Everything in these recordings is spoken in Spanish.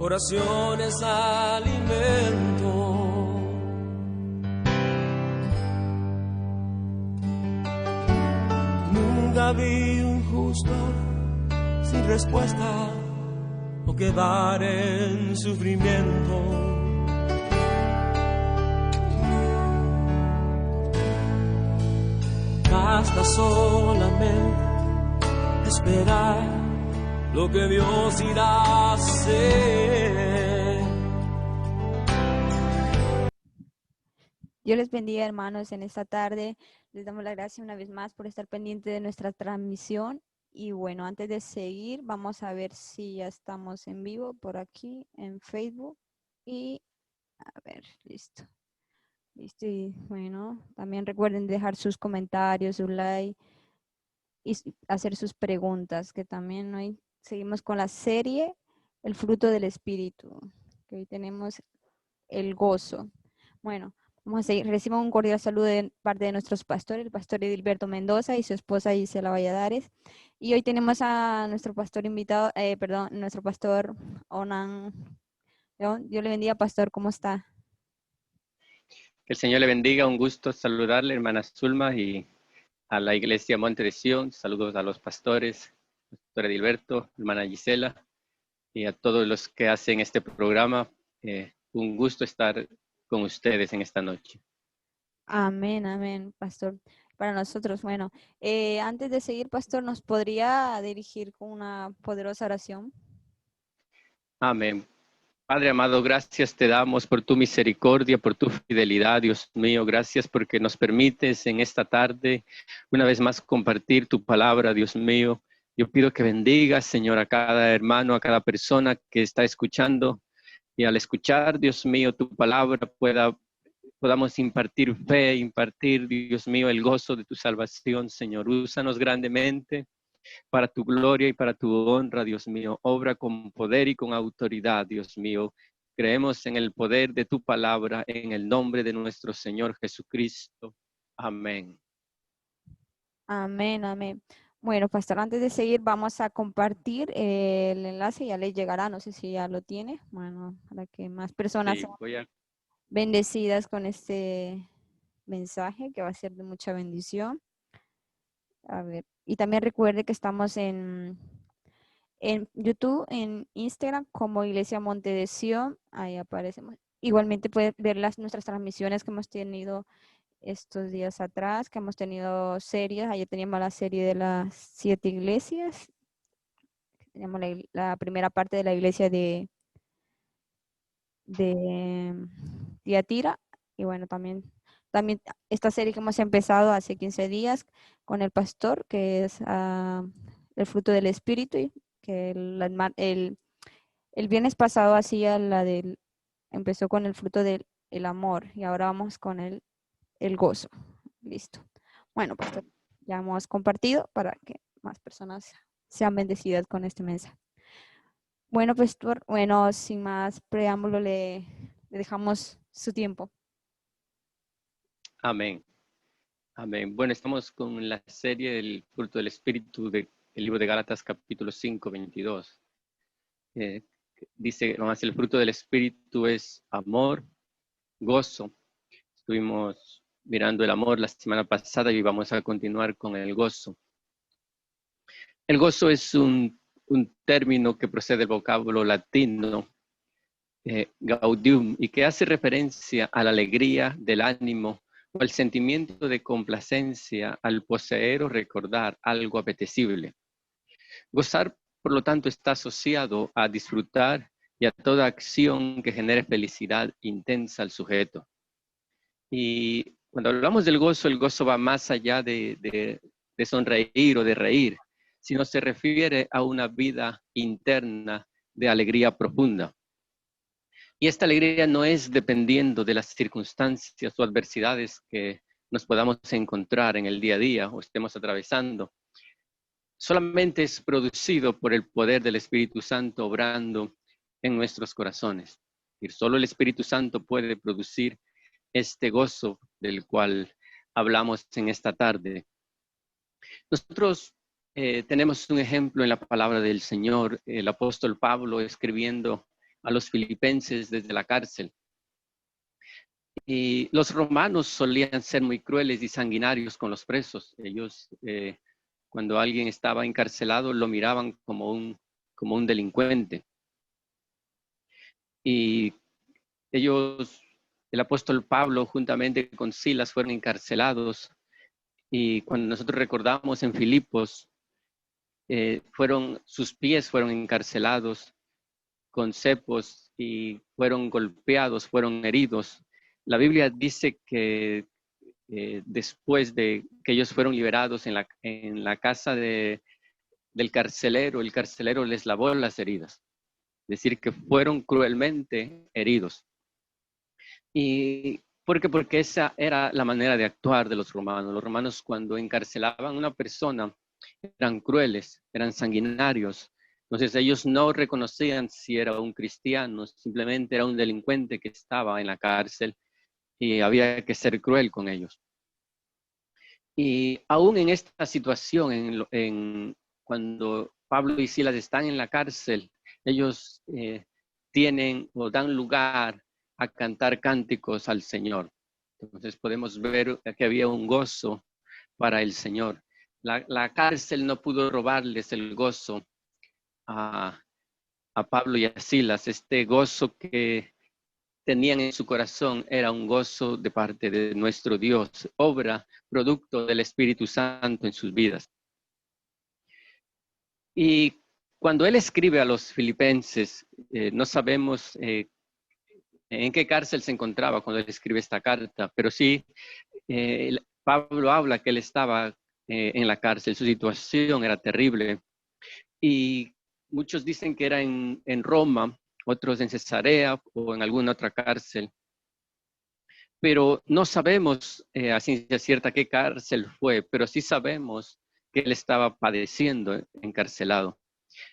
oración es alimento. Nunca vi un justo sin respuesta o quedar en sufrimiento. Basta solamente esperar lo que Dios irá a hacer. Dios les bendiga, hermanos, en esta tarde. Les damos la gracia una vez más por estar pendiente de nuestra transmisión. Y bueno, antes de seguir, vamos a ver si ya estamos en vivo por aquí en Facebook. Y a ver, listo. Listo, y bueno, también recuerden dejar sus comentarios, su like y hacer sus preguntas, que también hoy seguimos con la serie El fruto del Espíritu, que hoy tenemos el gozo. Bueno, vamos a seguir. Reciban un cordial saludo de parte de nuestros pastores, el pastor Edilberto Mendoza y su esposa Gisela Valladares. Y hoy tenemos a nuestro pastor invitado, nuestro pastor Onan. Dios le bendiga, pastor, ¿cómo está? Que el Señor le bendiga, un gusto saludarle, hermana Zulma, y a la iglesia Monte de Sion. Saludos a los pastores, pastor Edilberto, hermana Gisela, y a todos los que hacen este programa. Un gusto estar con ustedes en esta noche. Amén, amén, pastor. Para nosotros, bueno, antes de seguir, pastor, ¿nos podría dirigir con una poderosa oración? Amén. Padre amado, gracias te damos por tu misericordia, por tu fidelidad, Dios mío. Gracias porque nos permites en esta tarde una vez más compartir tu palabra, Dios mío. Yo pido que bendigas, Señor, a cada hermano, a cada persona que está escuchando. Y al escuchar, Dios mío, tu palabra podamos impartir fe, impartir, Dios mío, el gozo de tu salvación, Señor. Úsanos grandemente para tu gloria y para tu honra, Dios mío. Obra con poder y con autoridad, Dios mío. Creemos en el poder de tu palabra, en el nombre de nuestro Señor Jesucristo. Amén. Amén, amén. Bueno, pastor, antes de seguir, vamos a compartir el enlace, ya les llegará, no sé si ya lo tiene, bueno, para que más personas Sí, sean bendecidas con este mensaje, que va a ser de mucha bendición. A ver, y también recuerde que estamos en YouTube, en Instagram, como Iglesia Monte de Sion, ahí aparecemos. Igualmente puede ver nuestras transmisiones que hemos tenido estos días atrás, que hemos tenido series. Ayer teníamos la serie de las 7 iglesias. Teníamos la primera parte de la iglesia de Tiatira. Y bueno, también esta serie que hemos empezado hace 15 días con el pastor, que es el fruto del Espíritu, y que el viernes pasado empezó con el fruto del amor, y ahora vamos con el gozo. Listo. Bueno, pastor, ya hemos compartido para que más personas sean bendecidas con este mensaje. Bueno, pastor, sin más preámbulo, le dejamos su tiempo. Amén. Amén. Bueno, estamos con la serie del fruto del Espíritu del libro de Gálatas, capítulo 5, 22. Dice, además, el fruto del Espíritu es amor, gozo. Estuvimos mirando el amor la semana pasada y vamos a continuar con el gozo. El gozo es un término que procede del vocablo latino, gaudium, y que hace referencia a la alegría del ánimo o al sentimiento de complacencia al poseer o recordar algo apetecible. Gozar, por lo tanto, está asociado a disfrutar y a toda acción que genere felicidad intensa al sujeto. Y cuando hablamos del gozo, el gozo va más allá de sonreír o de reír, sino se refiere a una vida interna de alegría profunda. Y esta alegría no es dependiendo de las circunstancias o adversidades que nos podamos encontrar en el día a día o estemos atravesando. Solamente es producido por el poder del Espíritu Santo obrando en nuestros corazones. Y solo el Espíritu Santo puede producir este gozo del cual hablamos en esta tarde. Nosotros tenemos un ejemplo en la palabra del Señor, el apóstol Pablo escribiendo a los filipenses desde la cárcel. Y los romanos solían ser muy crueles y sanguinarios con los presos. Ellos, cuando alguien estaba encarcelado, lo miraban como un delincuente. Y ellos, el apóstol Pablo, juntamente con Silas, fueron encarcelados. Y cuando nosotros recordamos en Filipos, sus pies fueron encarcelados con cepos y fueron golpeados, fueron heridos. La Biblia dice que después de que ellos fueron liberados en la casa del carcelero, el carcelero les lavó las heridas. Es decir, que fueron cruelmente heridos. ¿Y por qué? Porque esa era la manera de actuar de los romanos. Los romanos, cuando encarcelaban a una persona, eran crueles, eran sanguinarios. Entonces ellos no reconocían si era un cristiano, simplemente era un delincuente que estaba en la cárcel y había que ser cruel con ellos. Y aún en esta situación, cuando Pablo y Silas están en la cárcel, ellos tienen o dan lugar a cantar cánticos al Señor. Entonces podemos ver que había un gozo para el Señor. La cárcel no pudo robarles el gozo a Pablo y a Silas. Este gozo que tenían en su corazón era un gozo de parte de nuestro Dios, obra, producto del Espíritu Santo en sus vidas. Y cuando él escribe a los filipenses, no sabemos en qué cárcel se encontraba cuando él escribe esta carta, pero sí, Pablo habla que él estaba en la cárcel, su situación era terrible. Y muchos dicen que era en Roma, otros en Cesarea o en alguna otra cárcel. Pero no sabemos a ciencia cierta qué cárcel fue, pero sí sabemos que él estaba padeciendo, encarcelado.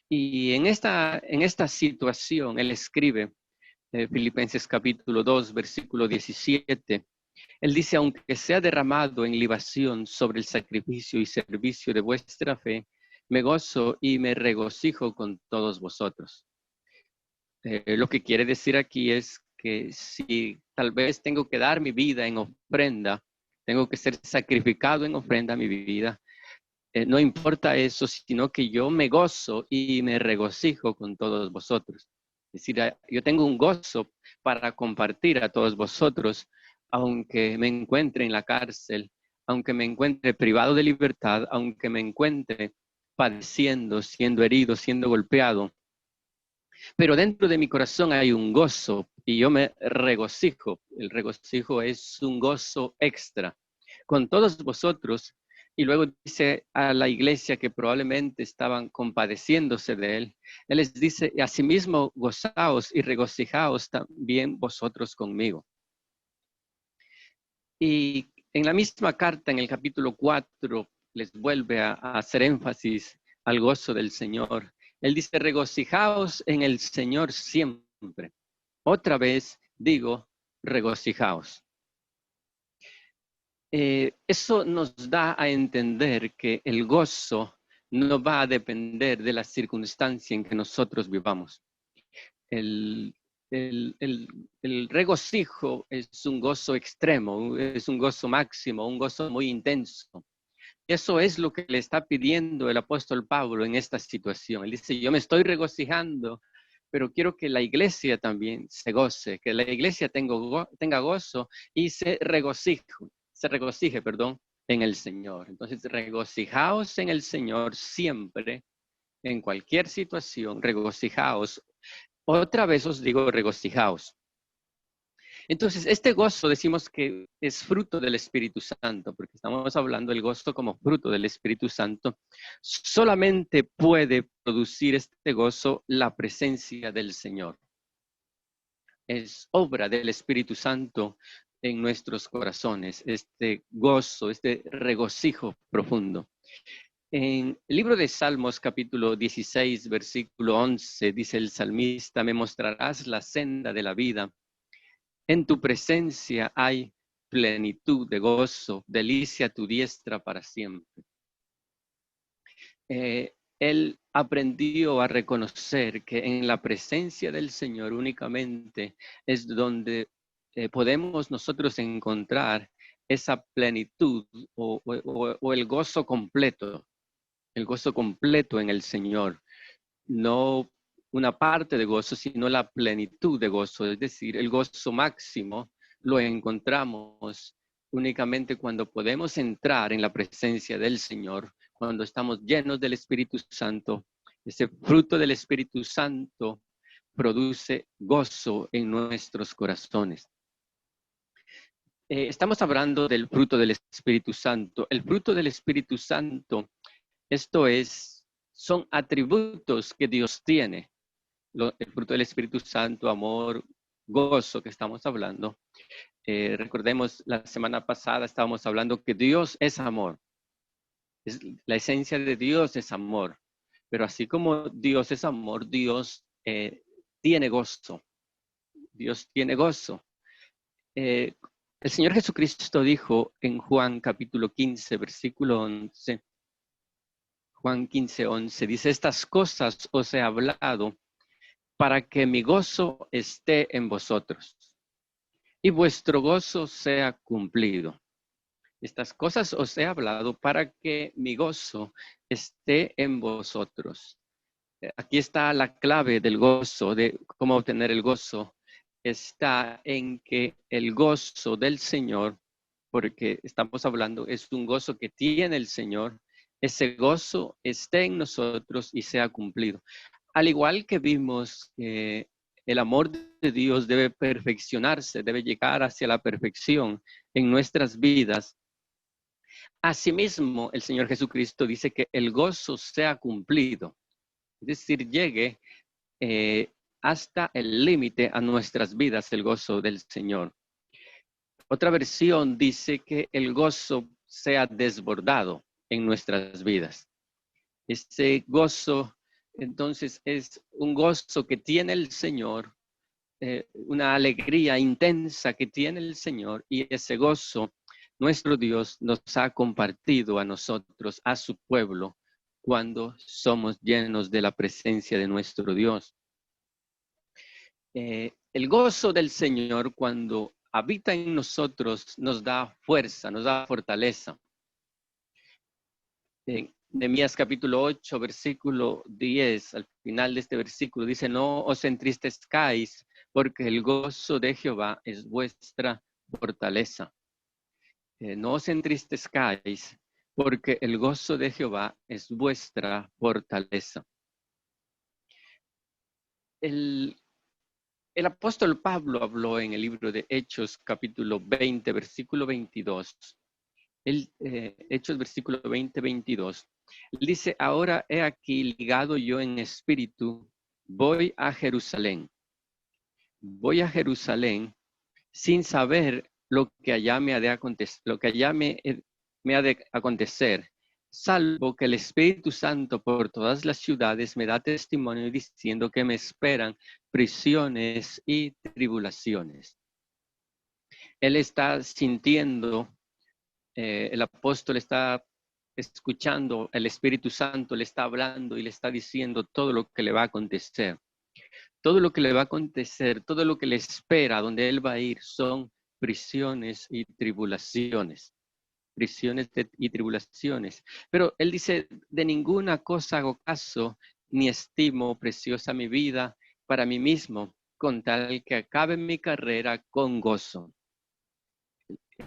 Y en esta situación, él escribe, Filipenses capítulo 2, versículo 17, él dice, aunque sea derramado en libación sobre el sacrificio y servicio de vuestra fe, me gozo y me regocijo con todos vosotros. Lo que quiere decir aquí es que si tal vez tengo que dar mi vida en ofrenda, tengo que ser sacrificado en ofrenda a mi vida, no importa eso, sino que yo me gozo y me regocijo con todos vosotros. Es decir, yo tengo un gozo para compartir a todos vosotros, aunque me encuentre en la cárcel, aunque me encuentre privado de libertad, aunque me encuentre padeciendo, siendo herido, siendo golpeado. Pero dentro de mi corazón hay un gozo y yo me regocijo. El regocijo es un gozo extra con todos vosotros. Y luego dice a la iglesia que probablemente estaban compadeciéndose de él. Él les dice, asimismo gozaos y regocijaos también vosotros conmigo. Y en la misma carta, en el capítulo 4, les vuelve a hacer énfasis al gozo del Señor. Él dice, regocijaos en el Señor siempre. Otra vez digo, regocijaos. Eso nos da a entender que el gozo no va a depender de la circunstancia en que nosotros vivamos. El regocijo es un gozo extremo, es un gozo máximo, un gozo muy intenso. Eso es lo que le está pidiendo el apóstol Pablo en esta situación. Él dice, yo me estoy regocijando, pero quiero que la iglesia también se goce, que la iglesia tenga gozo y se regocije, en el Señor. Entonces, regocijaos en el Señor siempre, en cualquier situación, regocijaos. Otra vez os digo, regocijaos. Entonces, este gozo decimos que es fruto del Espíritu Santo, porque estamos hablando del gozo como fruto del Espíritu Santo. Solamente puede producir este gozo la presencia del Señor. Es obra del Espíritu Santo en nuestros corazones, este gozo, este regocijo profundo. En el libro de Salmos, capítulo 16, versículo 11, dice el salmista, me mostrarás la senda de la vida. En tu presencia hay plenitud de gozo, delicia tu diestra para siempre. Él aprendió a reconocer que en la presencia del Señor únicamente es donde podemos nosotros encontrar esa plenitud o el gozo completo en el Señor. No una parte de gozo, sino la plenitud de gozo, es decir, el gozo máximo lo encontramos únicamente cuando podemos entrar en la presencia del Señor, cuando estamos llenos del Espíritu Santo. Ese fruto del Espíritu Santo produce gozo en nuestros corazones. Estamos hablando del fruto del Espíritu Santo. El fruto del Espíritu Santo, son atributos que Dios tiene. El fruto del Espíritu Santo, amor, gozo que estamos hablando. Recordemos, la semana pasada estábamos hablando que Dios es amor. La esencia de Dios es amor. Pero así como Dios es amor, Dios tiene gozo. Dios tiene gozo. El Señor Jesucristo dijo en Juan capítulo 15, versículo 11, Juan 15, 11, dice, estas cosas os he hablado para que mi gozo esté en vosotros y vuestro gozo sea cumplido. Estas cosas os he hablado para que mi gozo esté en vosotros. Aquí está la clave del gozo, de cómo obtener el gozo. Está en que el gozo del Señor, porque estamos hablando, es un gozo que tiene el Señor, ese gozo esté en nosotros y sea cumplido. Al igual que vimos que el amor de Dios debe perfeccionarse, debe llegar hacia la perfección en nuestras vidas. Asimismo, el Señor Jesucristo dice que el gozo sea cumplido, es decir, llegue hasta el límite a nuestras vidas el gozo del Señor. Otra versión dice que el gozo sea desbordado en nuestras vidas. Ese gozo, entonces, es un gozo que tiene el Señor, una alegría intensa que tiene el Señor, y ese gozo nuestro Dios nos ha compartido a nosotros, a su pueblo, cuando somos llenos de la presencia de nuestro Dios. El gozo del Señor, cuando habita en nosotros, nos da fuerza, nos da fortaleza. En Nehemías capítulo 8, versículo 10, al final de este versículo dice, no os entristezcáis, porque el gozo de Jehová es vuestra fortaleza. No os entristezcáis, porque el gozo de Jehová es vuestra fortaleza. El apóstol Pablo habló en el libro de Hechos, capítulo 20, versículo 22. Hechos, versículo 20, 22. Él dice, ahora he aquí ligado yo en espíritu, voy a Jerusalén. Voy a Jerusalén sin saber lo que allá me ha de acontecer, me ha de acontecer, salvo que el Espíritu Santo por todas las ciudades me da testimonio diciendo que me esperan prisiones y tribulaciones. Él está sintiendo, el apóstol está escuchando, el Espíritu Santo le está hablando y le está diciendo todo lo que le va a acontecer. Todo lo que le va a acontecer, todo lo que le espera, donde él va a ir, son prisiones y tribulaciones. Prisiones y tribulaciones. Pero él dice, de ninguna cosa hago caso, ni estimo preciosa mi vida para mí mismo, con tal que acabe mi carrera con gozo.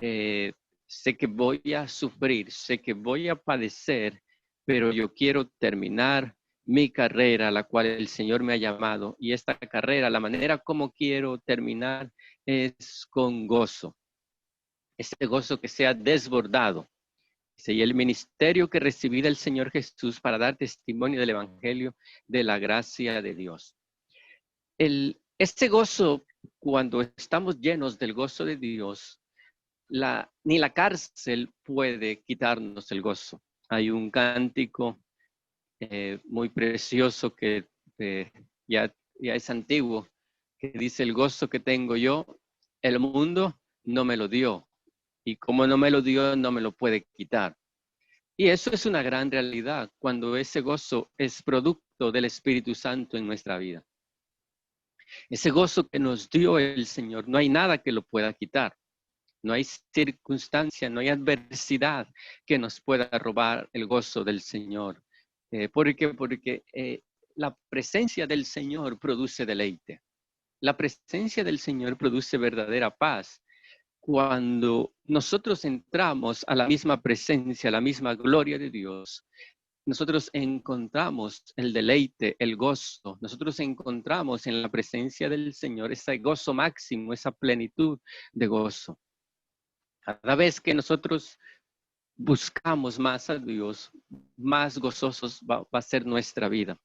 Sé que voy a sufrir, sé que voy a padecer, pero yo quiero terminar mi carrera, la cual el Señor me ha llamado. Y esta carrera, la manera como quiero terminar es con gozo. Ese gozo que sea desbordado. Y el ministerio que recibí del Señor Jesús para dar testimonio del Evangelio de la gracia de Dios. Este gozo, cuando estamos llenos del gozo de Dios, ni la cárcel puede quitarnos el gozo. Hay un cántico muy precioso que ya es antiguo, que dice, el gozo que tengo yo, el mundo no me lo dio, y como no me lo dio, no me lo puede quitar. Y eso es una gran realidad cuando ese gozo es producto del Espíritu Santo en nuestra vida. Ese gozo que nos dio el Señor, no hay nada que lo pueda quitar. No hay circunstancia, no hay adversidad que nos pueda robar el gozo del Señor. Porque la presencia del Señor produce deleite. La presencia del Señor produce verdadera paz. Cuando nosotros entramos a la misma presencia, a la misma gloria de Dios, nosotros encontramos el deleite, el gozo. Nosotros encontramos en la presencia del Señor ese gozo máximo, esa plenitud de gozo. Cada vez que nosotros buscamos más a Dios, más gozosos va a ser nuestra vida.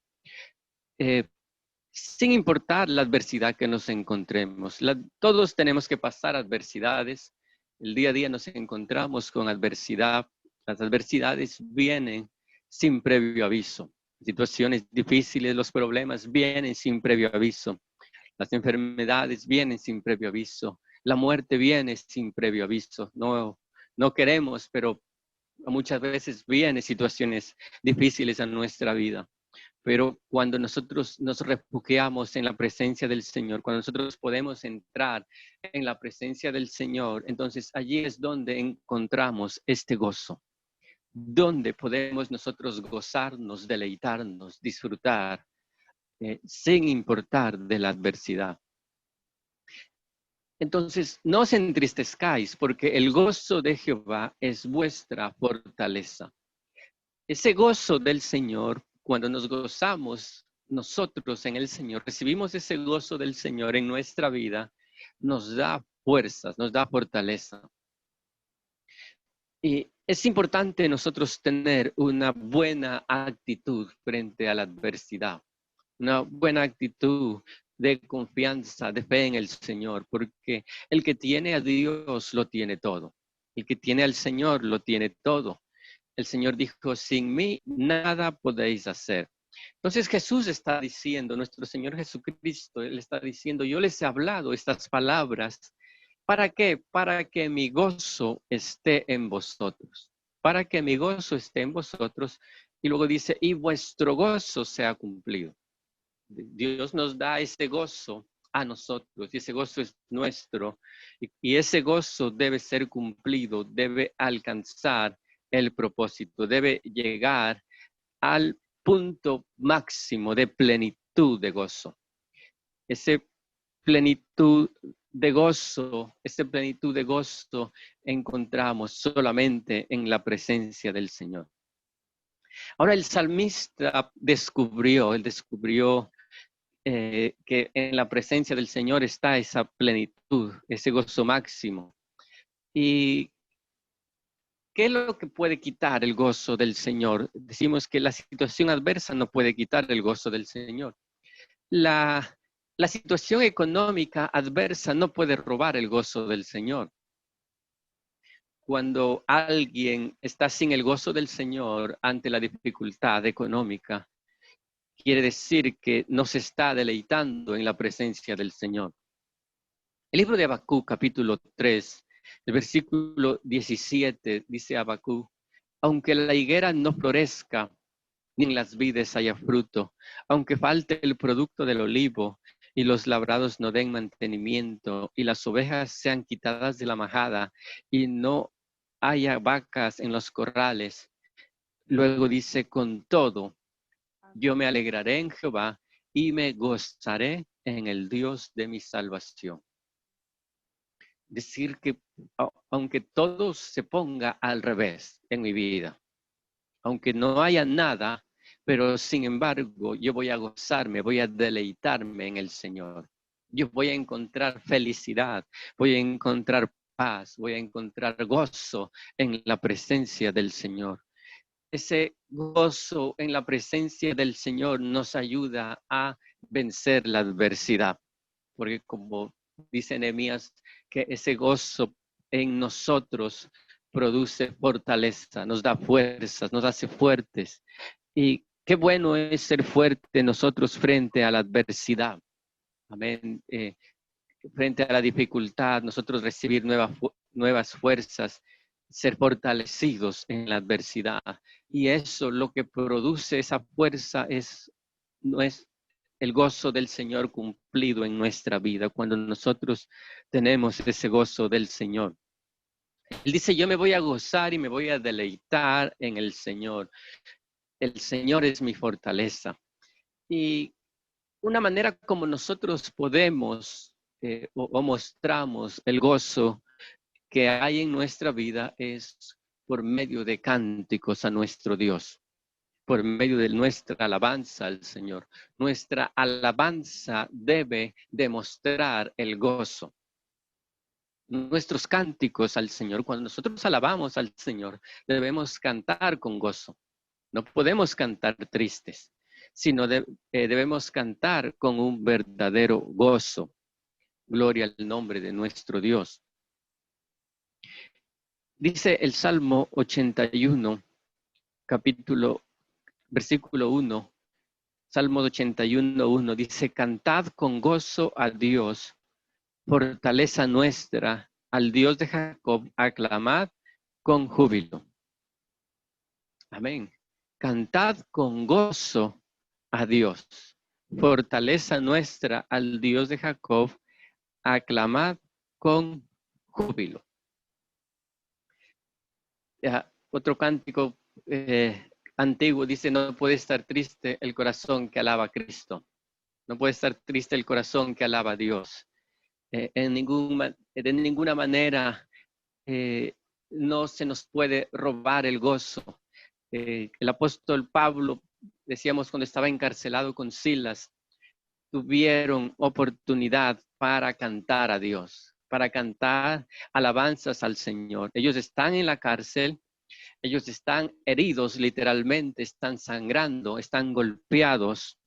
Sin importar la adversidad que nos encontremos. Todos tenemos que pasar adversidades. El día a día nos encontramos con adversidad. Las adversidades vienen sin previo aviso. Situaciones difíciles, los problemas vienen sin previo aviso. Las enfermedades vienen sin previo aviso. La muerte viene sin previo aviso. No queremos, pero muchas veces vienen situaciones difíciles a nuestra vida. Pero cuando nosotros nos refugiamos en la presencia del Señor, cuando nosotros podemos entrar en la presencia del Señor, entonces allí es donde encontramos este gozo, donde podemos nosotros gozarnos, deleitarnos, disfrutar, sin importar de la adversidad. Entonces, no os entristezcáis, porque el gozo de Jehová es vuestra fortaleza. Ese gozo del Señor, cuando nos gozamos nosotros en el Señor, recibimos ese gozo del Señor en nuestra vida, nos da fuerzas, nos da fortaleza. Y es importante nosotros tener una buena actitud frente a la adversidad, una buena actitud de confianza, de fe en el Señor, porque el que tiene a Dios lo tiene todo. El que tiene al Señor lo tiene todo. El Señor dijo, sin mí nada podéis hacer. Entonces Jesús está diciendo, nuestro Señor Jesucristo, Él está diciendo, yo les he hablado estas palabras. ¿Para qué? Para que mi gozo esté en vosotros. Para que mi gozo esté en vosotros. Y luego dice, y vuestro gozo sea cumplido. Dios nos da ese gozo a nosotros y ese gozo es nuestro y ese gozo debe ser cumplido, debe alcanzar el propósito, debe llegar al punto máximo de plenitud de gozo. Esa plenitud de gozo encontramos solamente en la presencia del Señor. Ahora el salmista descubrió que en la presencia del Señor está esa plenitud, ese gozo máximo. ¿Y qué es lo que puede quitar el gozo del Señor? Decimos que la situación adversa no puede quitar el gozo del Señor. La situación económica adversa no puede robar el gozo del Señor. Cuando alguien está sin el gozo del Señor ante la dificultad económica, quiere decir que no se está deleitando en la presencia del Señor. El libro de Habacuc, capítulo 3, el versículo 17, dice Habacuc, aunque la higuera no florezca, ni en las vides haya fruto, aunque falte el producto del olivo, y los labrados no den mantenimiento, y las ovejas sean quitadas de la majada, y no haya vacas en los corrales. Luego dice, con todo, yo me alegraré en Jehová y me gozaré en el Dios de mi salvación. Decir que aunque todo se ponga al revés en mi vida, aunque no haya nada, pero sin embargo yo voy a gozarme, voy a deleitarme en el Señor. Yo voy a encontrar felicidad, voy a encontrar paz, voy a encontrar gozo en la presencia del Señor. Ese gozo en la presencia del Señor nos ayuda a vencer la adversidad, porque como dice Nehemías, que ese gozo en nosotros produce fortaleza, nos da fuerzas, nos hace fuertes. Y qué bueno es ser fuerte nosotros frente a la adversidad. Amén. Frente a la dificultad, nosotros recibir nuevas fuerzas. ser fortalecidos en la adversidad. Y eso, lo que produce esa fuerza no es el gozo del Señor cumplido en nuestra vida, cuando nosotros tenemos ese gozo del Señor. Él dice, yo me voy a gozar y me voy a deleitar en el Señor. El Señor es mi fortaleza. Y una manera como nosotros podemos o mostramos el gozo que hay en nuestra vida es por medio de cánticos a nuestro Dios, por medio de nuestra alabanza al Señor. Nuestra alabanza debe demostrar el gozo. Nuestros cánticos al Señor, cuando nosotros alabamos al Señor, debemos cantar con gozo. No podemos cantar tristes, sino debemos cantar con un verdadero gozo. Gloria al nombre de nuestro Dios. Dice el Salmo 81, versículo 1, Salmo 81, 1, dice, cantad con gozo a Dios, fortaleza nuestra, al Dios de Jacob, aclamad con júbilo. Amén. Cantad con gozo a Dios, fortaleza nuestra, al Dios de Jacob, aclamad con júbilo. Otro cántico antiguo dice, no puede estar triste el corazón que alaba a Cristo. No puede estar triste el corazón que alaba a Dios. De ninguna manera no se nos puede robar el gozo. El apóstol Pablo, decíamos cuando estaba encarcelado con Silas, tuvieron oportunidad para cantar a Dios, para cantar alabanzas al Señor. Ellos están en la cárcel, ellos están heridos literalmente, están sangrando, están golpeados.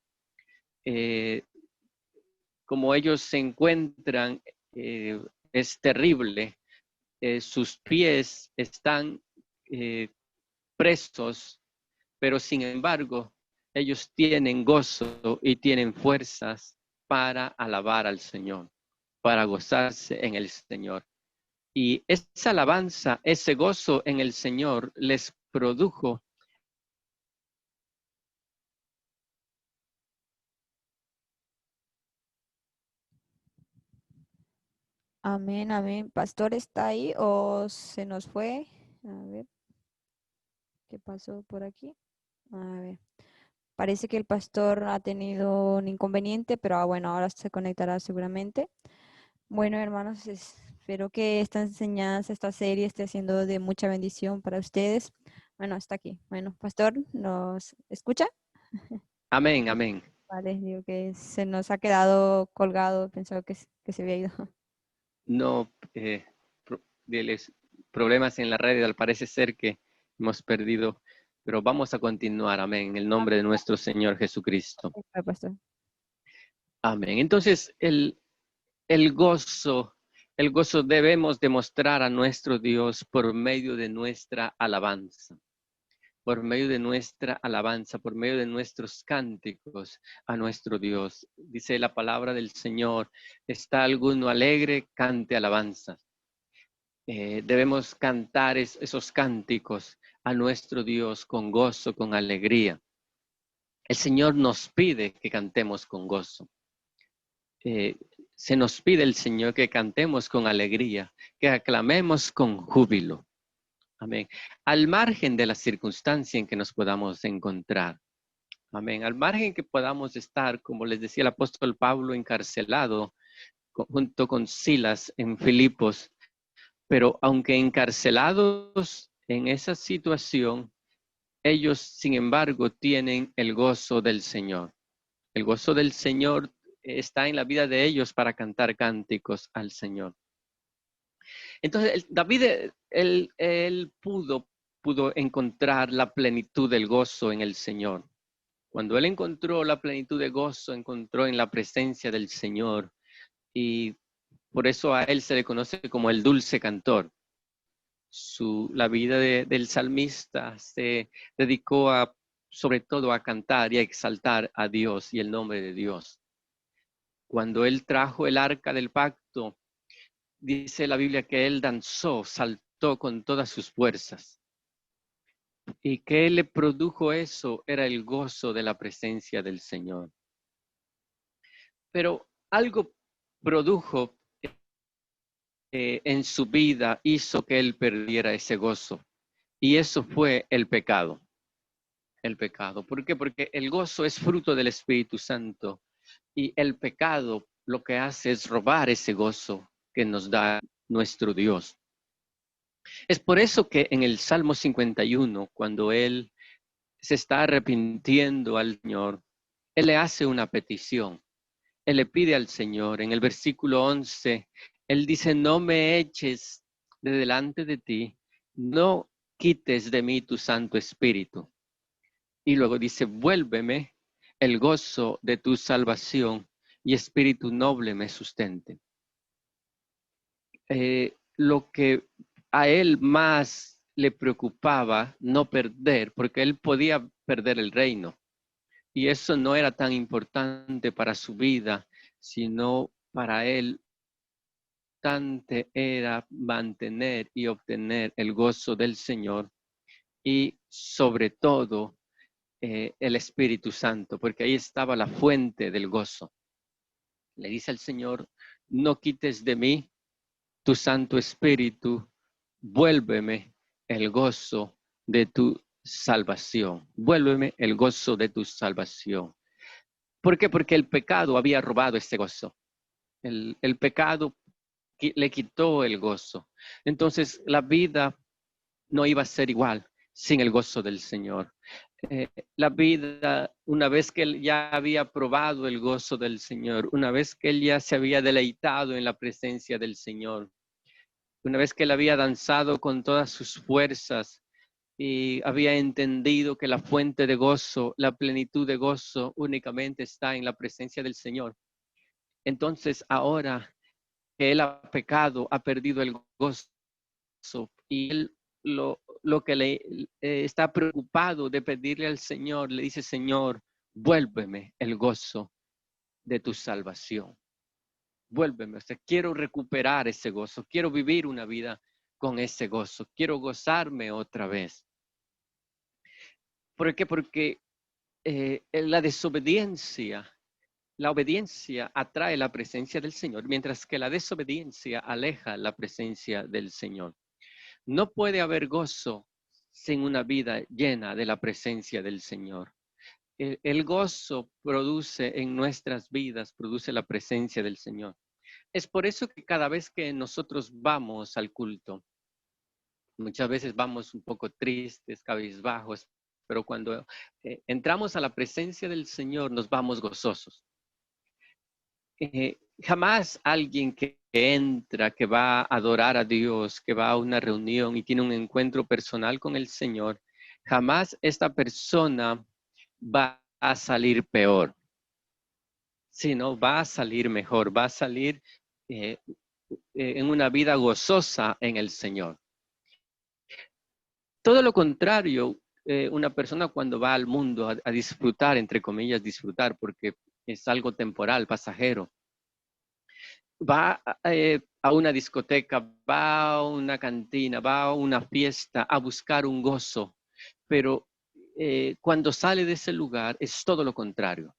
Como ellos se encuentran, es terrible. Sus pies están presos, pero sin embargo, ellos tienen gozo y tienen fuerzas para alabar al Señor, para gozarse en el Señor. Y esa alabanza, ese gozo en el Señor les produjo Amén, amén. ¿Pastor está ahí o se nos fue? A ver, ¿qué pasó por aquí? A ver, parece que el pastor ha tenido un inconveniente, pero bueno, ahora se conectará seguramente. Bueno, hermanos, espero que esta enseñanza, esta serie esté siendo de mucha bendición para ustedes. Bueno, hasta aquí. Bueno, pastor, ¿nos escucha? amén, amén. Vale, digo que se nos ha quedado colgado, pensaba que se había ido. No, problemas en la red, al parece ser que hemos perdido, pero vamos a continuar, amén, en el nombre de nuestro Señor Jesucristo. Pastor. Amén. Entonces, el gozo debemos demostrar a nuestro Dios por medio de nuestra alabanza, por medio de nuestra alabanza, por medio de nuestros cánticos a nuestro Dios. Dice la palabra del Señor, ¿está alguno alegre? Cante alabanzas. Debemos cantar esos cánticos a nuestro Dios con gozo, con alegría. El Señor nos pide que cantemos con gozo. Se nos pide el Señor que cantemos con alegría, que aclamemos con júbilo. Amén. Al margen de la circunstancia en que nos podamos encontrar. Amén. Al margen que podamos estar, como les decía el apóstol Pablo, encarcelado junto con Silas en Filipos. Pero aunque encarcelados en esa situación, ellos, sin embargo, tienen el gozo del Señor. El gozo del Señor está en la vida de ellos para cantar cánticos al Señor. Entonces, David, él pudo encontrar la plenitud del gozo en el Señor. Cuando él encontró la plenitud de gozo, encontró en la presencia del Señor. Y por eso a él se le conoce como el dulce cantor. La vida del salmista se dedicó sobre todo a cantar y a exaltar a Dios y el nombre de Dios. Cuando él trajo el arca del pacto, dice la Biblia que él danzó, saltó levantó con todas sus fuerzas. ¿Y qué le produjo eso? Era el gozo de la presencia del Señor. Pero algo produjo en su vida, hizo que él perdiera ese gozo. Y eso fue el pecado. El pecado. ¿Por qué? Porque el gozo es fruto del Espíritu Santo. Y el pecado lo que hace es robar ese gozo que nos da nuestro Dios. Es por eso que en el Salmo 51, cuando él se está arrepintiendo al Señor, él le hace una petición. Él le pide al Señor, en el versículo 11, él dice, no me eches de delante de ti, no quites de mí tu Santo Espíritu. Y luego dice, vuélveme el gozo de tu salvación y espíritu noble me sustente. Lo que a él más le preocupaba no perder, porque él podía perder el reino. Y eso no era tan importante para su vida, sino para él importante era mantener y obtener el gozo del Señor y sobre todo el Espíritu Santo, porque ahí estaba la fuente del gozo. Le dice al Señor, no quites de mí tu Santo Espíritu, vuélveme el gozo de tu salvación. Vuélveme el gozo de tu salvación. ¿Por qué? Porque el pecado había robado ese gozo. El pecado le quitó el gozo. Entonces la vida no iba a ser igual sin el gozo del Señor. La vida, una vez que él ya había probado el gozo del Señor, una vez que él ya se había deleitado en la presencia del Señor, una vez que él había danzado con todas sus fuerzas y había entendido que la fuente de gozo, la plenitud de gozo únicamente está en la presencia del Señor. Entonces ahora que él ha pecado, ha perdido el gozo y él lo que le está preocupado de pedirle al Señor, le dice, Señor, vuélveme el gozo de tu salvación. Vuélveme, o sea, quiero recuperar ese gozo, quiero vivir una vida con ese gozo, quiero gozarme otra vez. ¿Por qué? Porque la desobediencia, la obediencia atrae la presencia del Señor, mientras que la desobediencia aleja la presencia del Señor. No puede haber gozo sin una vida llena de la presencia del Señor. El gozo produce en nuestras vidas, produce la presencia del Señor. Es por eso que cada vez que nosotros vamos al culto, muchas veces vamos un poco tristes, cabizbajos, pero cuando entramos a la presencia del Señor nos vamos gozosos. Jamás alguien que entra, que va a adorar a Dios, que va a una reunión y tiene un encuentro personal con el Señor, jamás esta persona va a salir peor, sino va a salir mejor, va a salir en una vida gozosa en el Señor. Todo lo contrario, una persona cuando va al mundo a disfrutar, entre comillas, disfrutar, porque es algo temporal, pasajero, va a una discoteca, va a una cantina, va a una fiesta a buscar un gozo, pero cuando sale de ese lugar es todo lo contrario.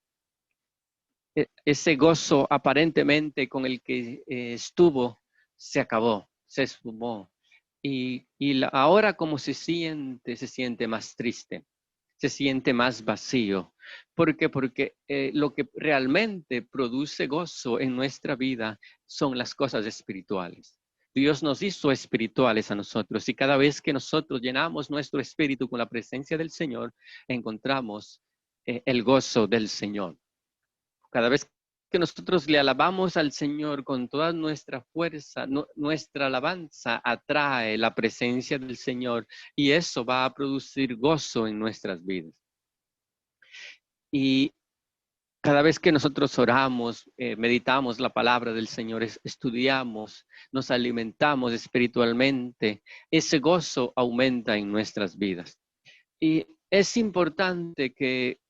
Ese gozo aparentemente con el que estuvo se acabó, se esfumó. Y ahora como se siente más triste, se siente más vacío. ¿Por qué? Porque lo que realmente produce gozo en nuestra vida son las cosas espirituales. Dios nos hizo espirituales a nosotros y cada vez que nosotros llenamos nuestro espíritu con la presencia del Señor, encontramos el gozo del Señor. Cada vez que nosotros le alabamos al Señor con toda nuestra fuerza, nuestra alabanza atrae la presencia del Señor y eso va a producir gozo en nuestras vidas. Y cada vez que nosotros oramos, meditamos la palabra del Señor, estudiamos, nos alimentamos espiritualmente, ese gozo aumenta en nuestras vidas. Y es importante que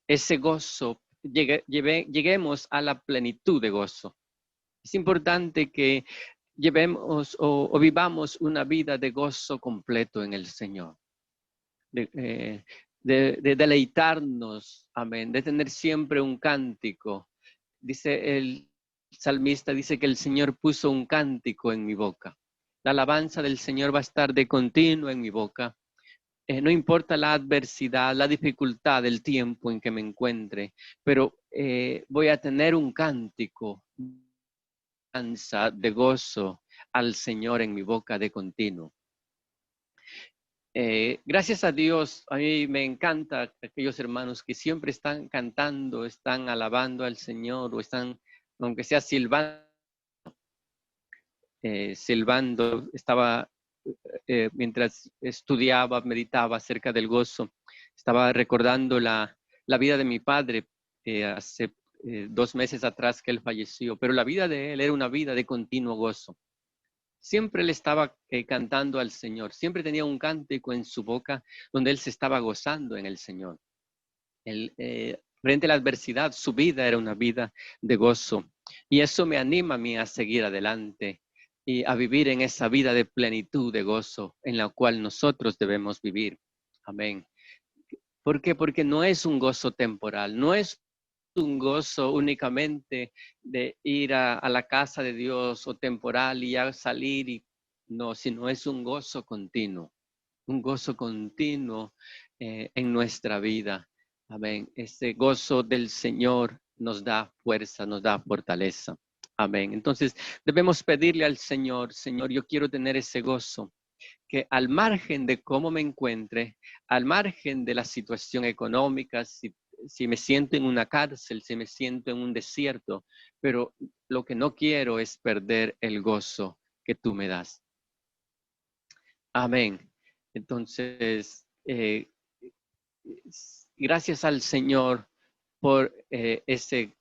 ese gozo lleguemos a la plenitud de gozo. Es importante que llevemos o vivamos una vida de gozo completo en el Señor. De deleitarnos, amén, de tener siempre un cántico. Dice el salmista, dice que el Señor puso un cántico en mi boca. La alabanza del Señor va a estar de continuo en mi boca. No importa la adversidad, la dificultad del tiempo en que me encuentre, pero voy a tener un cántico de gozo al Señor en mi boca de continuo. Gracias a Dios, a mí me encanta aquellos hermanos que siempre están cantando, están alabando al Señor o están, aunque sea silbando, estaba, mientras estudiaba, meditaba acerca del gozo, estaba recordando la vida de mi padre hace 2 meses atrás que él falleció, pero la vida de él era una vida de continuo gozo. Siempre él estaba cantando al Señor, siempre tenía un cántico en su boca donde él se estaba gozando en el Señor. Frente a la adversidad, su vida era una vida de gozo. Y eso me anima a mí a seguir adelante y a vivir en esa vida de plenitud, de gozo, en la cual nosotros debemos vivir. Amén. ¿Por qué? Porque no es un gozo temporal, no es un gozo únicamente de ir a la casa de Dios o temporal y ya salir, no, sino es un gozo continuo en nuestra vida. Amén. Ese gozo del Señor nos da fuerza, nos da fortaleza. Amén. Entonces debemos pedirle al Señor, Señor, yo quiero tener ese gozo, que al margen de cómo me encuentre, al margen de la situación económica, si me siento en una cárcel, si me siento en un desierto, pero lo que no quiero es perder el gozo que tú me das. Amén. Entonces, gracias al Señor por ese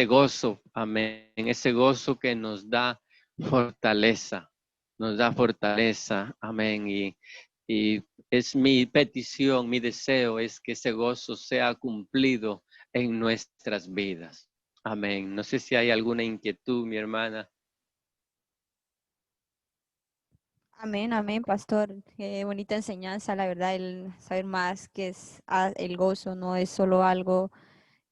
gozo, amén, ese gozo que nos da fortaleza, amén, y es mi petición, mi deseo es que ese gozo sea cumplido en nuestras vidas, amén. No sé si hay alguna inquietud, mi hermana. Amén, amén, pastor. Qué bonita enseñanza, la verdad, el saber más que es el gozo, no es solo algo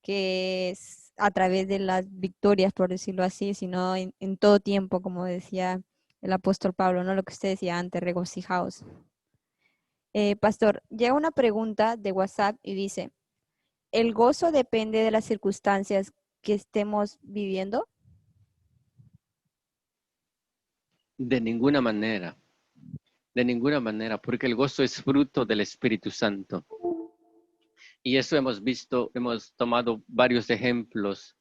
que es a través de las victorias, por decirlo así, sino en todo tiempo, como decía el apóstol Pablo, ¿no? Lo que usted decía antes, regocijaos. Pastor, llega una pregunta de WhatsApp y dice, ¿el gozo depende de las circunstancias que estemos viviendo? De ninguna manera, porque el gozo es fruto del Espíritu Santo. Y eso hemos visto, hemos tomado varios ejemplos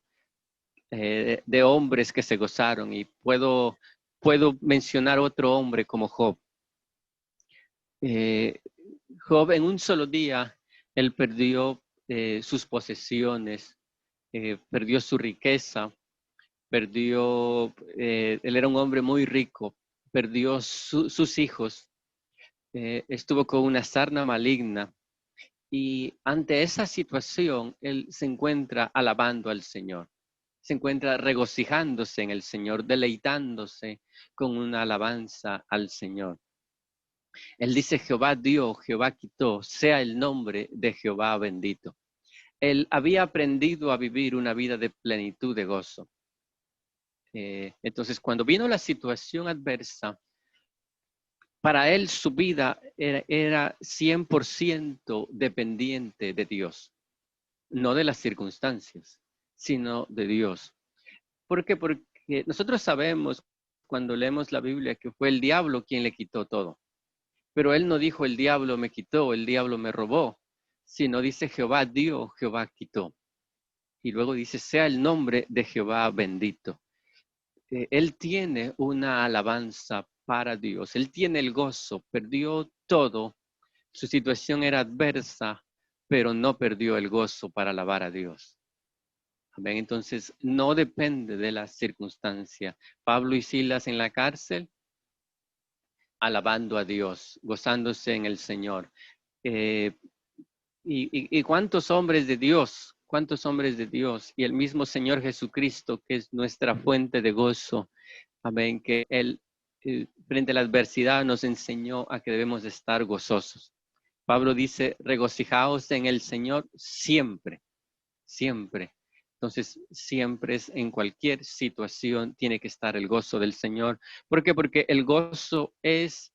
de hombres que se gozaron, y puedo mencionar otro hombre como Job. Job, en un solo día, él perdió sus posesiones, perdió su riqueza, él era un hombre muy rico, perdió sus hijos, estuvo con una sarna maligna, y ante esa situación, él se encuentra alabando al Señor. Se encuentra regocijándose en el Señor, deleitándose con una alabanza al Señor. Él dice, Jehová dio, Jehová quitó, sea el nombre de Jehová bendito. Él había aprendido a vivir una vida de plenitud, de gozo. Entonces, cuando vino la situación adversa, para él su vida era 100% dependiente de Dios, no de las circunstancias, sino de Dios. ¿Por qué? Porque nosotros sabemos cuando leemos la Biblia que fue el diablo quien le quitó todo. Pero él no dijo el diablo me quitó, el diablo me robó, sino dice Jehová dio, Jehová quitó. Y luego dice sea el nombre de Jehová bendito. Él tiene una alabanza para Dios, él tiene el gozo, perdió todo, su situación era adversa, pero no perdió el gozo para alabar a Dios. Amén. Entonces, no depende de la circunstancia. Pablo y Silas en la cárcel, alabando a Dios, gozándose en el Señor. Y cuántos hombres de Dios, y el mismo Señor Jesucristo, que es nuestra fuente de gozo, Amén, que Él frente a la adversidad nos enseñó a que debemos de estar gozosos. Pablo dice, regocijaos en el Señor siempre, siempre. Entonces, siempre es en cualquier situación tiene que estar el gozo del Señor. ¿Por qué? Porque el gozo es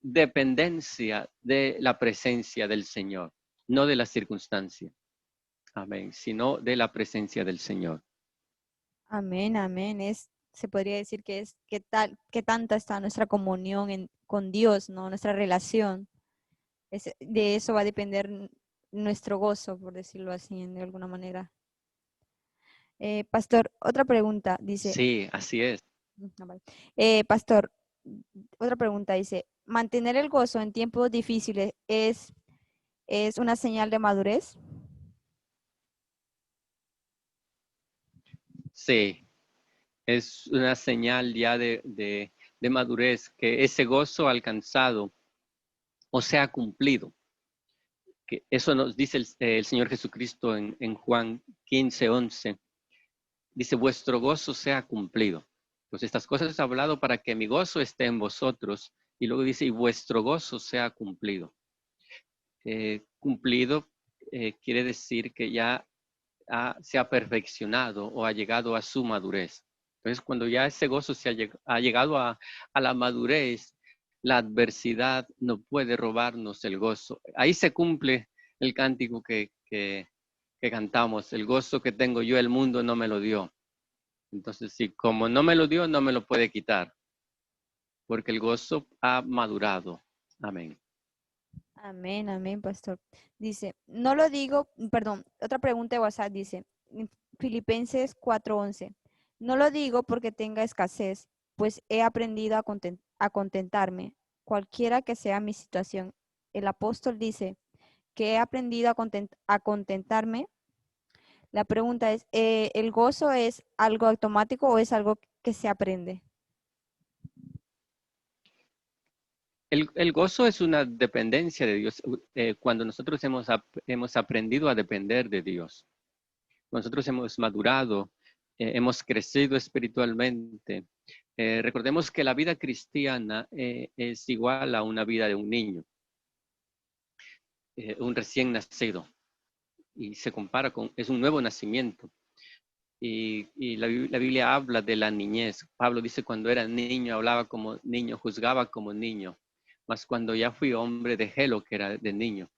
dependencia de la presencia del Señor, no de la circunstancia. Amén, sino de la presencia del Señor. Amén, amén. Se podría decir que es qué tanta está nuestra comunión con Dios, ¿no? Nuestra relación. De eso va a depender nuestro gozo, por decirlo así, de alguna manera. Pastor, otra pregunta, dice, Sí, así es. vale. Pastor, otra pregunta dice, ¿mantener el gozo en tiempos difíciles es una señal de madurez? Sí, es una señal ya de madurez, que ese gozo alcanzado o sea cumplido. Que eso nos dice el Señor Jesucristo en Juan 15:11. Dice, vuestro gozo sea cumplido. Pues estas cosas he hablado para que mi gozo esté en vosotros. Y luego dice, y vuestro gozo sea cumplido. Cumplido quiere decir que ya se ha perfeccionado o ha llegado a su madurez. Entonces, cuando ya ese gozo ha llegado a la madurez, la adversidad no puede robarnos el gozo. Ahí se cumple el cántico que cantamos. El gozo que tengo yo, el mundo no me lo dio. Entonces, sí, como no me lo dio, no me lo puede quitar, porque el gozo ha madurado. Amén. Amén, amén, pastor. Dice, no lo digo, perdón, otra pregunta de WhatsApp dice, en Filipenses 4:11, no lo digo porque tenga escasez, pues he aprendido a contentarme, cualquiera que sea mi situación. El apóstol dice que he aprendido a contentarme. La pregunta es, ¿el gozo es algo automático o es algo que se aprende? El gozo es una dependencia de Dios. Cuando nosotros hemos aprendido a depender de Dios, nosotros hemos madurado, hemos crecido espiritualmente. Recordemos que la vida cristiana es igual a una vida de un niño, un recién nacido, y se compara es un nuevo nacimiento. Y la Biblia habla de la niñez. Pablo dice, cuando era niño, hablaba como niño, juzgaba como niño. Mas cuando ya fui hombre, dejé lo que era de niño.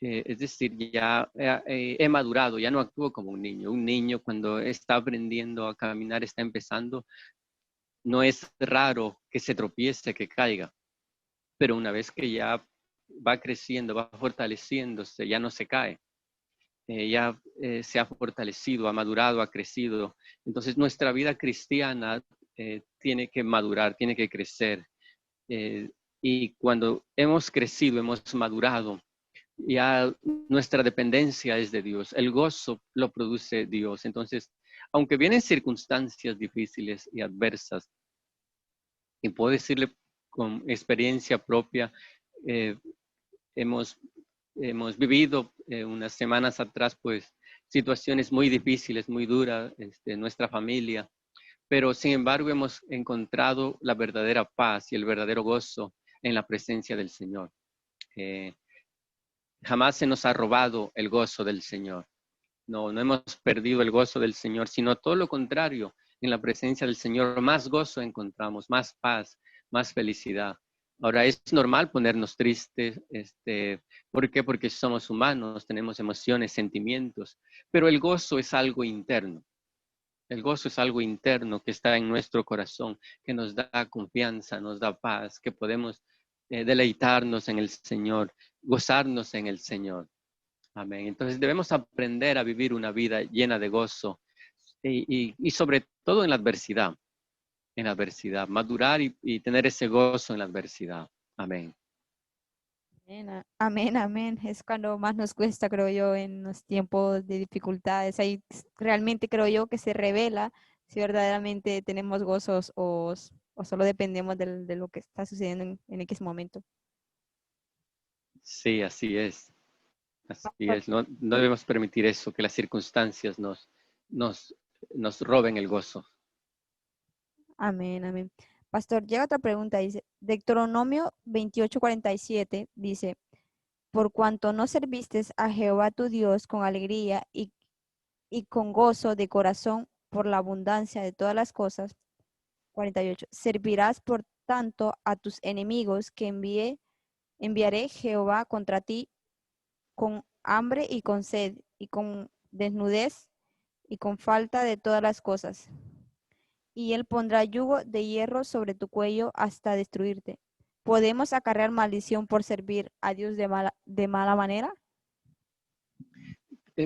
Es decir, ya he madurado, ya no actúo como un niño. Un niño cuando está aprendiendo a caminar, está empezando, no es raro que se tropiece, que caiga. Pero una vez que ya va creciendo, va fortaleciéndose, ya no se cae. Ya se ha fortalecido, ha madurado, ha crecido. Entonces nuestra vida cristiana tiene que madurar, tiene que crecer. Y cuando hemos crecido, hemos madurado, ya nuestra dependencia es de Dios. El gozo lo produce Dios. Entonces, aunque vienen circunstancias difíciles y adversas, y puedo decirle con experiencia propia, eh, hemos vivido unas semanas atrás, pues, situaciones muy difíciles, muy duras en nuestra familia, pero sin embargo hemos encontrado la verdadera paz y el verdadero gozo en la presencia del Señor. Jamás se nos ha robado el gozo del Señor. No hemos perdido el gozo del Señor, sino todo lo contrario. En la presencia del Señor más gozo encontramos, más paz, más felicidad. Ahora es normal ponernos tristes, ¿por qué? Porque somos humanos, tenemos emociones, sentimientos, pero el gozo es algo interno. El gozo es algo interno que está en nuestro corazón, que nos da confianza, nos da paz, que podemos deleitarnos en el Señor, gozarnos en el Señor. Amén. Entonces debemos aprender a vivir una vida llena de gozo y sobre todo en la adversidad, madurar y tener ese gozo en la adversidad. Amén. Amén, amén, amén. Es cuando más nos cuesta, creo yo, en los tiempos de dificultades. Ahí realmente creo yo que se revela si verdaderamente tenemos gozos o solo dependemos de lo que está sucediendo en X momento. Sí, así es. Así Pastor, es. No debemos permitir eso, que las circunstancias nos roben el gozo. Amén, amén. Pastor, llega otra pregunta, dice, Deuteronomio 28:47 dice, por cuanto no serviste a Jehová tu Dios con alegría y con gozo de corazón por la abundancia de todas las cosas, 48, servirás por tanto a tus enemigos que enviaré Jehová contra ti con hambre y con sed y con desnudez y con falta de todas las cosas. Y él pondrá yugo de hierro sobre tu cuello hasta destruirte. ¿Podemos acarrear maldición por servir a Dios de mala manera?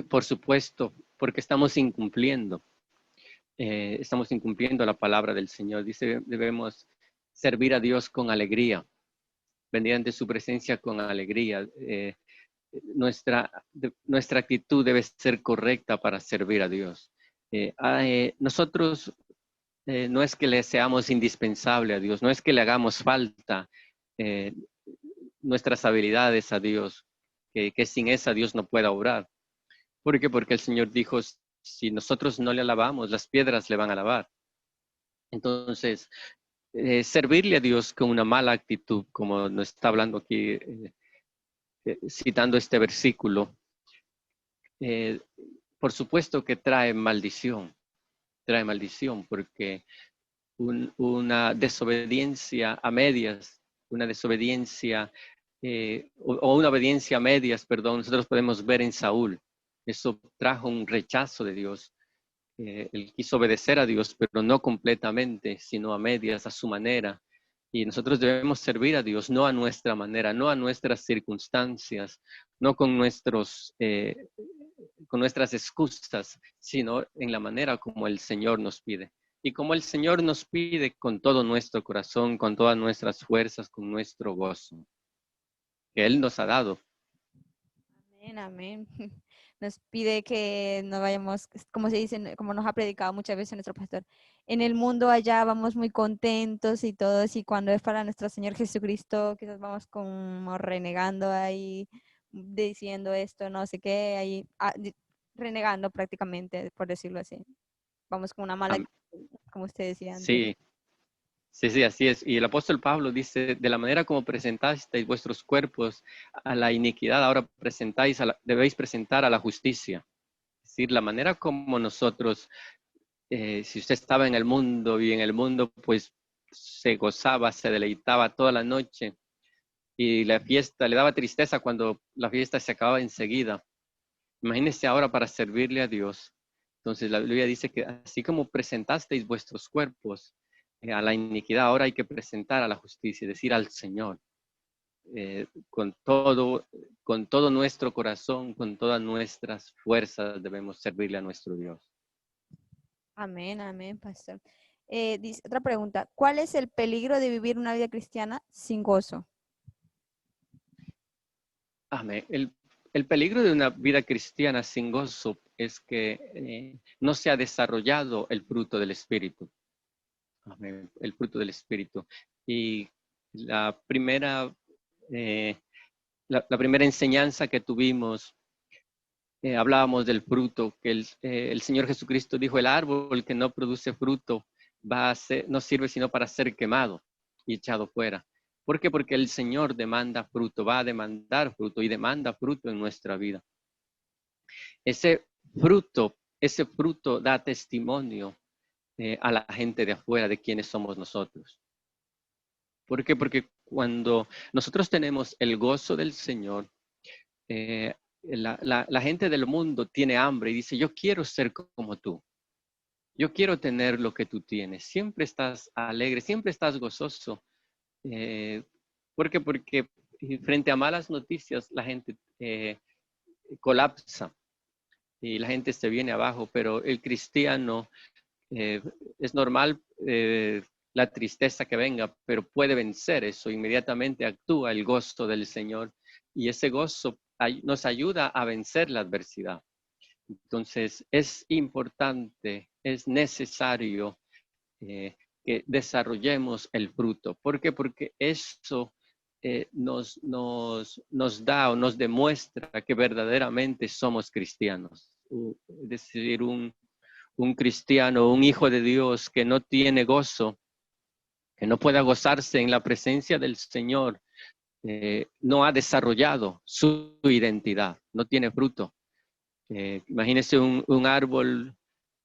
Por supuesto, porque estamos incumpliendo la palabra del Señor. Dice, debemos servir a Dios con alegría, venir ante su presencia con alegría. Nuestra actitud debe ser correcta para servir a Dios. Nosotros no es que le seamos indispensable a Dios, no es que le hagamos falta nuestras habilidades a Dios, que sin esa Dios no pueda obrar. ¿Por qué? Porque el Señor dijo, si nosotros no le alabamos, las piedras le van a alabar. Entonces, servirle a Dios con una mala actitud, como nos está hablando aquí, citando este versículo, por supuesto que trae maldición porque una desobediencia a medias, una desobediencia o una obediencia a medias, perdón, nosotros podemos ver en Saúl. Eso trajo un rechazo de Dios. Él quiso obedecer a Dios, pero no completamente, sino a medias, a su manera. Y nosotros debemos servir a Dios, no a nuestra manera, no a nuestras circunstancias, no con nuestras excusas, sino en la manera como el Señor nos pide. Y como el Señor nos pide con todo nuestro corazón, con todas nuestras fuerzas, con nuestro gozo, que Él nos ha dado. Amén, amén. Nos pide que no vayamos, como se dice, como nos ha predicado muchas veces nuestro pastor, en el mundo allá vamos muy contentos y todos, y cuando es para nuestro Señor Jesucristo, quizás vamos como renegando ahí, diciendo esto, no sé qué, ahí, renegando prácticamente, por decirlo así. Vamos con una mala actitud, como usted decía antes. Sí, sí, así es. Y el apóstol Pablo dice, de la manera como presentasteis vuestros cuerpos a la iniquidad, ahora debéis presentar a la justicia. Es decir, la manera como nosotros, si usted estaba en el mundo y en el mundo pues se gozaba, se deleitaba toda la noche y la fiesta, le daba tristeza cuando la fiesta se acababa enseguida. Imagínese ahora para servirle a Dios. Entonces la Biblia dice que así como presentasteis vuestros cuerpos a la iniquidad, ahora hay que presentar a la justicia, es decir, al Señor. Con todo nuestro corazón, con todas nuestras fuerzas debemos servirle a nuestro Dios. Amén, amén, pastor. Dice, otra pregunta, ¿cuál es el peligro de vivir una vida cristiana sin gozo? Amén. El peligro de una vida cristiana sin gozo es que no se ha desarrollado el fruto del Espíritu. Amén. El fruto del Espíritu. Y la primera enseñanza que tuvimos, hablábamos del fruto, que el Señor Jesucristo dijo, el árbol que no produce fruto no sirve sino para ser quemado y echado fuera. ¿Por qué? Porque el Señor demanda fruto, va a demandar fruto y demanda fruto en nuestra vida. Ese fruto da testimonio a la gente de afuera de quiénes somos nosotros. ¿Por qué? Porque cuando nosotros tenemos el gozo del Señor, la gente del mundo tiene hambre y dice, yo quiero ser como tú. Yo quiero tener lo que tú tienes. Siempre estás alegre, siempre estás gozoso. ¿Por qué? Porque frente a malas noticias la gente colapsa y la gente se viene abajo, pero el cristiano es normal la tristeza que venga, pero puede vencer eso. Inmediatamente actúa el gozo del Señor y ese gozo nos ayuda a vencer la adversidad. Entonces es importante, es necesario que desarrollemos el fruto. ¿Por qué? Porque eso nos da o nos demuestra que verdaderamente somos cristianos. Es decir, un cristiano, un hijo de Dios que no tiene gozo, que no pueda gozarse en la presencia del Señor, no ha desarrollado su identidad, no tiene fruto. Imagínense un árbol,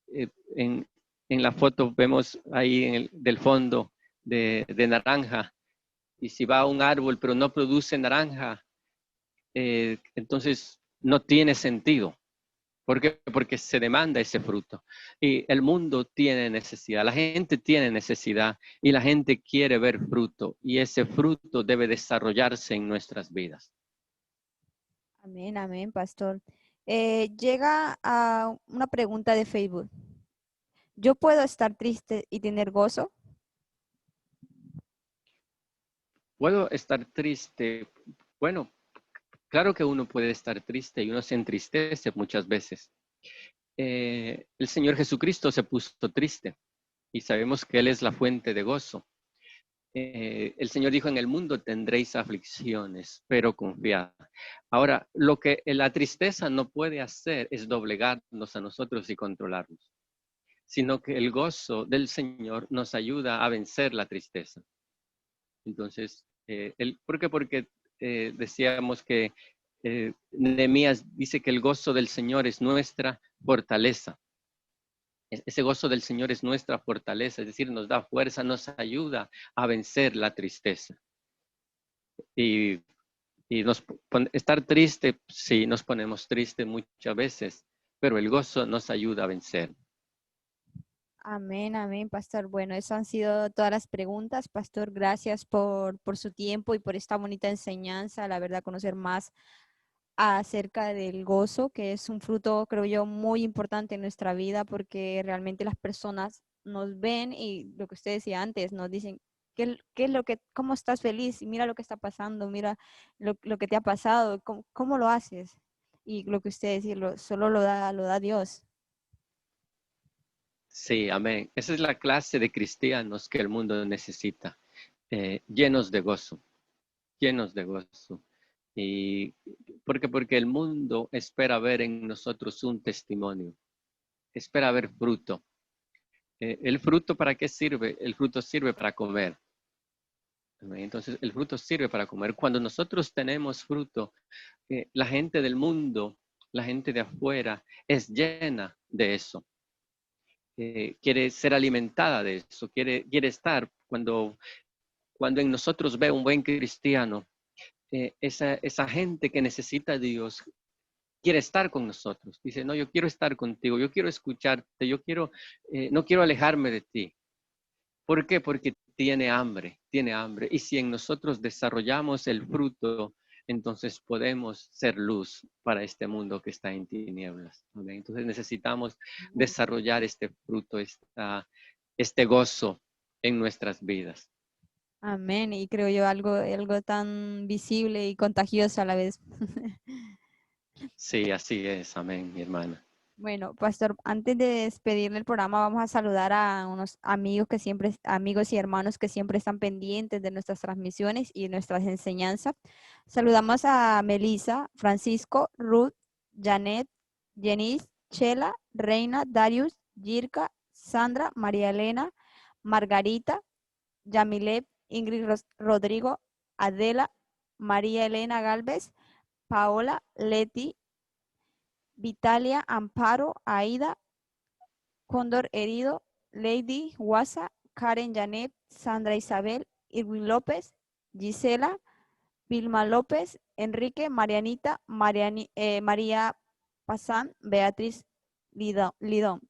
en la foto vemos ahí del fondo de naranja, y si va a un árbol pero no produce naranja, entonces no tiene sentido. ¿Por qué? Porque se demanda ese fruto. Y el mundo tiene necesidad, la gente tiene necesidad y la gente quiere ver fruto. Y ese fruto debe desarrollarse en nuestras vidas. Amén, amén, pastor. Llega a una pregunta de Facebook. ¿Yo puedo estar triste y tener gozo? ¿Puedo estar triste? Bueno, claro que uno puede estar triste y uno se entristece muchas veces. El Señor Jesucristo se puso triste y sabemos que Él es la fuente de gozo. El Señor dijo, en el mundo tendréis aflicciones, pero confiad. Ahora, lo que la tristeza no puede hacer es doblegarnos a nosotros y controlarnos, sino que el gozo del Señor nos ayuda a vencer la tristeza. Entonces, ¿por qué? Porque decíamos que Nehemías dice que el gozo del Señor es nuestra fortaleza. Ese gozo del Señor es nuestra fortaleza, es decir, nos da fuerza, nos ayuda a vencer la tristeza. Y estar triste, sí, nos ponemos tristes muchas veces, pero el gozo nos ayuda a vencer. Amén, amén, pastor. Bueno, eso han sido todas las preguntas. Pastor, gracias por su tiempo y por esta bonita enseñanza. La verdad, conocer más acerca del gozo, que es un fruto, creo yo, muy importante en nuestra vida, porque realmente las personas nos ven y lo que usted decía antes, nos dicen, ¿qué es lo que, cómo estás feliz? Y mira lo que está pasando, mira lo que te ha pasado, cómo lo haces? Y lo que usted decía, solo lo da Dios. Sí, amén. Esa es la clase de cristianos que el mundo necesita, llenos de gozo, llenos de gozo. Y porque el mundo espera ver en nosotros un testimonio, espera ver fruto. ¿El fruto para qué sirve? El fruto sirve para comer. Entonces, el fruto sirve para comer. Cuando nosotros tenemos fruto, la gente del mundo, la gente de afuera, es llena de eso. Quiere ser alimentada de eso, quiere estar. Cuando en nosotros ve un buen cristiano, esa gente que necesita a Dios quiere estar con nosotros. Dice, no, yo quiero estar contigo, yo quiero escucharte, no quiero alejarme de ti. ¿Por qué? Porque tiene hambre, tiene hambre. Y si en nosotros desarrollamos el fruto, entonces podemos ser luz para este mundo que está en tinieblas. ¿Okay? Entonces necesitamos desarrollar este fruto, este gozo en nuestras vidas. Amén. Y creo yo algo tan visible y contagioso a la vez. Sí, así es. Amén, mi hermana. Bueno, pastor, antes de despedirle el programa, vamos a saludar a unos amigos y hermanos que siempre están pendientes de nuestras transmisiones y nuestras enseñanzas. Saludamos a Melissa, Francisco, Ruth, Janet, Jenis, Chela, Reina, Darius, Yirka, Sandra, María Elena, Margarita, Yamilep, Ingrid Rodrigo, Adela, María Elena Galvez, Paola, Leti, Vitalia, Amparo, Aida, Cóndor Herido, Lady Guasa, Karen Janet, Sandra Isabel, Irwin López, Gisela, Vilma López, Enrique, Marianita, María Pazán, Beatriz Lidón.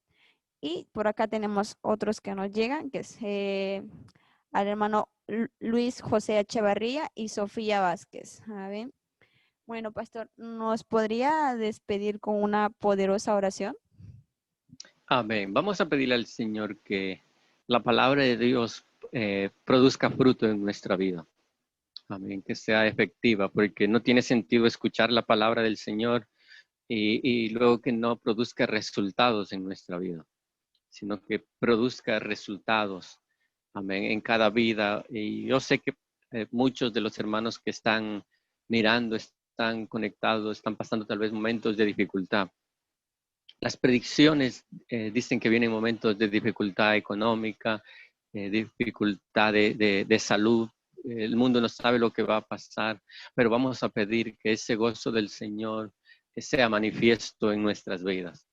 Y por acá tenemos otros que nos llegan, que es al hermano Luis José Echevarría y Sofía Vázquez. A ver. Bueno, pastor, ¿nos podría despedir con una poderosa oración? Amén. Vamos a pedirle al Señor que la palabra de Dios produzca fruto en nuestra vida. Amén. Que sea efectiva, porque no tiene sentido escuchar la palabra del Señor y luego que no produzca resultados en nuestra vida, sino que produzca resultados, amén, en cada vida. Y yo sé que muchos de los hermanos que están mirando, están conectados, están pasando tal vez momentos de dificultad. Las predicciones dicen que vienen momentos de dificultad económica, dificultad de salud. El mundo no sabe lo que va a pasar, pero vamos a pedir que ese gozo del Señor sea manifiesto en nuestras vidas.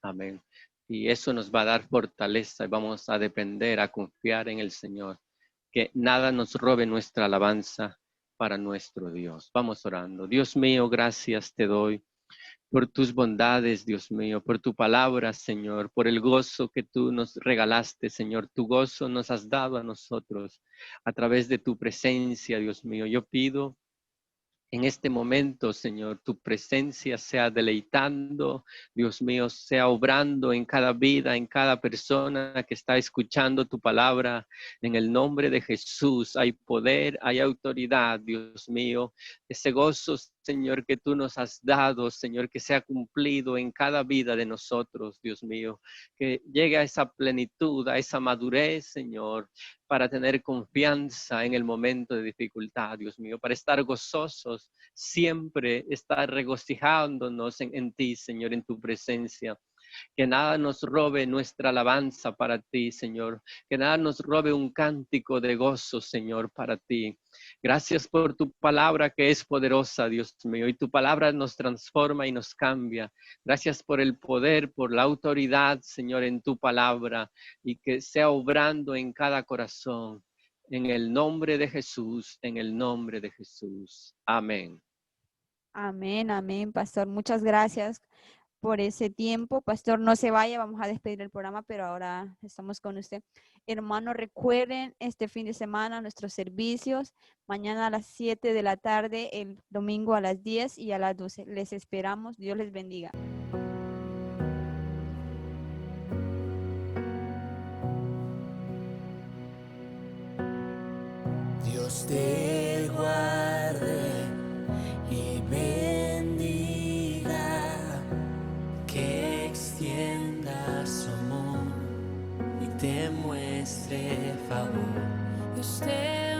Amén. Y eso nos va a dar fortaleza y vamos a depender, a confiar en el Señor. Que nada nos robe nuestra alabanza para nuestro Dios. Vamos orando. Dios mío, gracias te doy por tus bondades, Dios mío, por tu palabra, Señor, por el gozo que tú nos regalaste, Señor. Tu gozo nos has dado a nosotros a través de tu presencia, Dios mío. Yo pido en este momento, Señor, tu presencia sea deleitando, Dios mío, sea obrando en cada vida, en cada persona que está escuchando tu palabra. En el nombre de Jesús hay poder, hay autoridad, Dios mío. Ese gozo, Señor, que tú nos has dado, Señor, que sea cumplido en cada vida de nosotros, Dios mío. Que llegue a esa plenitud, a esa madurez, Señor, para tener confianza en el momento de dificultad, Dios mío, para estar gozosos, siempre estar regocijándonos en ti, Señor, en tu presencia. Que nada nos robe nuestra alabanza para ti, Señor. Que nada nos robe un cántico de gozo, Señor, para ti. Gracias por tu palabra que es poderosa, Dios mío. Y tu palabra nos transforma y nos cambia. Gracias por el poder, por la autoridad, Señor, en tu palabra. Y que sea obrando en cada corazón. En el nombre de Jesús, en el nombre de Jesús. Amén. Amén, amén, pastor. Muchas gracias por ese tiempo. Pastor, no se vaya, vamos a despedir el programa, pero ahora estamos con usted. Hermanos, recuerden este fin de semana nuestros servicios, mañana a las 7 de la tarde, el domingo a las 10 y a las 12. Les esperamos. Dios les bendiga. Dios te guarde y bendiga, que extienda su amor y te muestre favor. Dios te